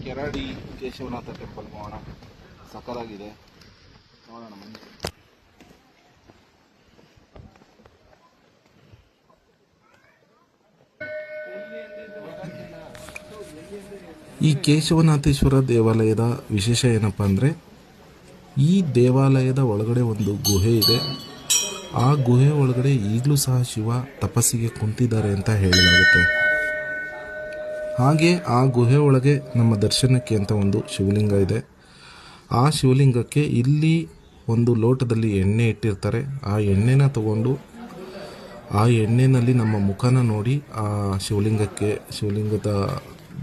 Keradi Keshavanatha temple ಹೋಗೋಣ. ಸಕ್ಕತ್ತಾಗಿದೆ, ನೋಡೋಣ ಬನ್ನಿ. ಈ ಕೇಶವನಾಥೇಶ್ವರ ದೇವಾಲಯದ ವಿಶೇಷ ಏನಪ್ಪ ಅಂದರೆ, ಈ ದೇವಾಲಯದ ಒಳಗಡೆ ಒಂದು ಗುಹೆ ಇದೆ. ಆ ಗುಹೆ ಒಳಗಡೆ ಈಗಲೂ ಸಹ ಶಿವ ತಪಸ್ಸಿಗೆ ಕುಂತಿದ್ದಾರೆ ಅಂತ ಹೇಳಲಾಗುತ್ತೆ. ಹಾಗೆ ಆ ಗುಹೆ ಒಳಗೆ ನಮ್ಮ ದರ್ಶನಕ್ಕೆ ಅಂತ ಒಂದು ಶಿವಲಿಂಗ ಇದೆ. ಆ ಶಿವಲಿಂಗಕ್ಕೆ ಇಲ್ಲಿ ಒಂದು ಲೋಟದಲ್ಲಿ ಎಣ್ಣೆ ಇಟ್ಟಿರ್ತಾರೆ. ಆ ಎಣ್ಣೆನ ತಗೊಂಡು ಆ ಎಣ್ಣೆನಲ್ಲಿ ನಮ್ಮ ಮುಖನ ನೋಡಿ ಆ ಶಿವಲಿಂಗದ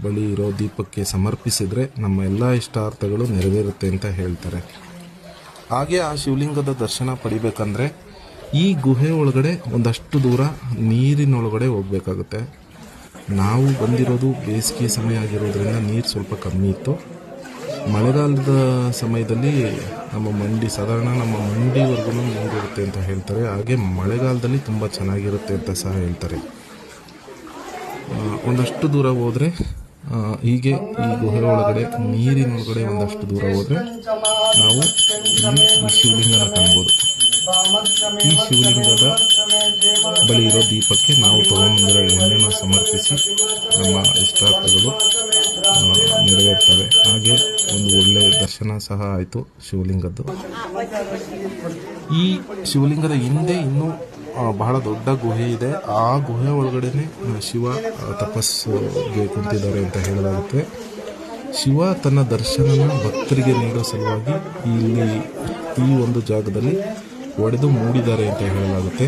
ಬಳಿ ಇರೋ ದೀಪಕ್ಕೆ ಸಮರ್ಪಿಸಿದರೆ ನಮ್ಮ ಎಲ್ಲ ಇಷ್ಟಾರ್ಥಗಳು ನೆರವೇರುತ್ತೆ ಅಂತ ಹೇಳ್ತಾರೆ. ಹಾಗೆ ಆ ಶಿವಲಿಂಗದ ದರ್ಶನ ಪಡಿಬೇಕಂದ್ರೆ ಈ ಗುಹೆ ಒಳಗಡೆ ಒಂದಷ್ಟು ದೂರ ನೀರಿನೊಳಗಡೆ ಹೋಗಬೇಕಾಗುತ್ತೆ. ನಾವು ಬಂದಿರೋದು ಬೇಸಿಗೆ ಸಮಯ ಆಗಿರೋದ್ರಿಂದ ನೀರು ಸ್ವಲ್ಪ ಕಮ್ಮಿ ಇತ್ತು. ಮಳೆಗಾಲದ ಸಮಯದಲ್ಲಿ ಸಾಧಾರಣ ನಮ್ಮ ಮಂಡಿವರೆಗೂ ನೀರಿರುತ್ತೆ ಅಂತ ಹೇಳ್ತಾರೆ. ಹಾಗೆ ಮಳೆಗಾಲದಲ್ಲಿ ತುಂಬ ಚೆನ್ನಾಗಿರುತ್ತೆ ಅಂತ ಸಹ ಹೇಳ್ತಾರೆ. ಒಂದಷ್ಟು ದೂರ ಹೋದರೆ ಹೀಗೆ ಈ ಗುಹೆ ಒಳಗಡೆ ನೀರಿನೊಳಗಡೆ ಒಂದಷ್ಟು ದೂರ ಹೋದರೆ ನಾವು ಈ ಶಿವಲಿಂಗನ ಕಾಣ್ಬೋದು. ಈ ಶಿವಲಿಂಗದ ಬಳಿ ಇರೋ ದೀಪಕ್ಕೆ ನಾವು ತಗೊಂಡಿರೋ ಎಣ್ಣೆನ ಸಮರ್ಪಿಸಿ ನಮ್ಮ ಇಷ್ಟಾರ್ಥಗಳು ನೆರವೇರ್ತವೆ. ಹಾಗೆ ಒಂದು ಒಳ್ಳೆಯ ದರ್ಶನ ಸಹ ಆಯಿತು ಶಿವಲಿಂಗದ್ದು. ಈ ಶಿವಲಿಂಗದ ಹಿಂದೆ ಇನ್ನೂ ಬಹಳ ದೊಡ್ಡ ಗುಹೆ ಇದೆ. ಆ ಗುಹೆ ಒಳಗಡೆನೆ ಶಿವ ತಪಸ್ಸಿಗೆ ಕುಂತಿದ್ದಾರೆ ಅಂತ ಹೇಳಲಾಗುತ್ತೆ. ಶಿವ ತನ್ನ ದರ್ಶನನ ಭಕ್ತರಿಗೆ ನೀಡೋ ಸಲುವಾಗಿ ಇಲ್ಲಿ ಈ ಒಂದು ಜಾಗದಲ್ಲಿ ಒಡೆದು ಮೂಡಿದ್ದಾರೆ ಅಂತ ಹೇಳಲಾಗುತ್ತೆ.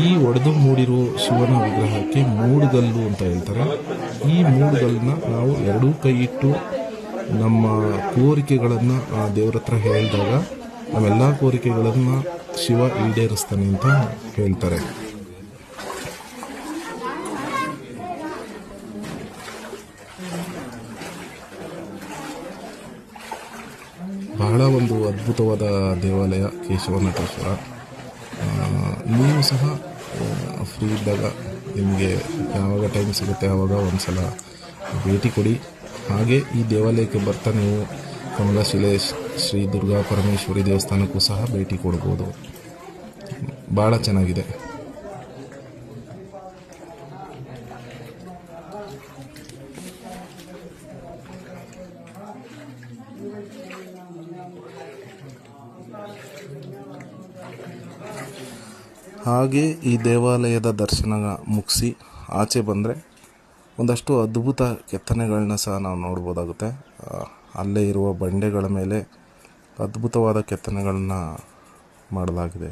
ಈ ಒಡೆದು ಮೂಡಿರುವ ಶಿವನ ವಿಗ್ರಹಕ್ಕೆ ಮೂಡುಗಲ್ಲು ಅಂತ ಹೇಳ್ತಾರೆ. ಈ ಮೂಡುಗಲ್ಲನ್ನ ನಾವು ಎರಡೂ ಕೈ ಇಟ್ಟು ನಮ್ಮ ಕೋರಿಕೆಗಳನ್ನು ಆ ದೇವರ ಹತ್ರ ಹೇಳಿದಾಗ ನಾವೆಲ್ಲ ಕೋರಿಕೆಗಳನ್ನು ಶಿವ ಈಡೇರಿಸ್ತಾನೆ ಅಂತ ಹೇಳ್ತಾರೆ. ಬಹಳ ಒಂದು ಅದ್ಭುತವಾದ ದೇವಾಲಯ ಕೇಶವನಾಥೇಶ್ವರ. ನೀವು ಸಹ ಫ್ರೀ ಇದ್ದಾಗ ನಿಮಗೆ ಯಾವಾಗ ಟೈಮ್ ಸಿಗುತ್ತೆ ಆವಾಗ ಒಂದು ಸಲ ಭೇಟಿ ಕೊಡಿ. ಹಾಗೆ ಈ ದೇವಾಲಯಕ್ಕೆ ಬರ್ತಾ ನೀವು ಕಮಲಶಿಲೆ ಶ್ರೀ ದುರ್ಗಾ ಪರಮೇಶ್ವರಿ ದೇವಸ್ಥಾನಕ್ಕೂ ಸಹ ಭೇಟಿ ಕೊಡ್ಬೋದು. ಭಾಳ ಚೆನ್ನಾಗಿದೆ. ಹಾಗೆ ಈ ದೇವಾಲಯದ ದರ್ಶನ ಮುಗಿಸಿ ಆಚೆ ಬಂದರೆ ಒಂದಷ್ಟು ಅದ್ಭುತ ಕೆತ್ತನೆಗಳನ್ನ ಸಹ ನಾವು ನೋಡ್ಬೋದಾಗುತ್ತೆ. ಅಲ್ಲೇ ಇರುವ ಬಂಡೆಗಳ ಮೇಲೆ ಅದ್ಭುತವಾದ ಕೆತ್ತನೆಗಳನ್ನ ಮಾಡಲಾಗಿದೆ.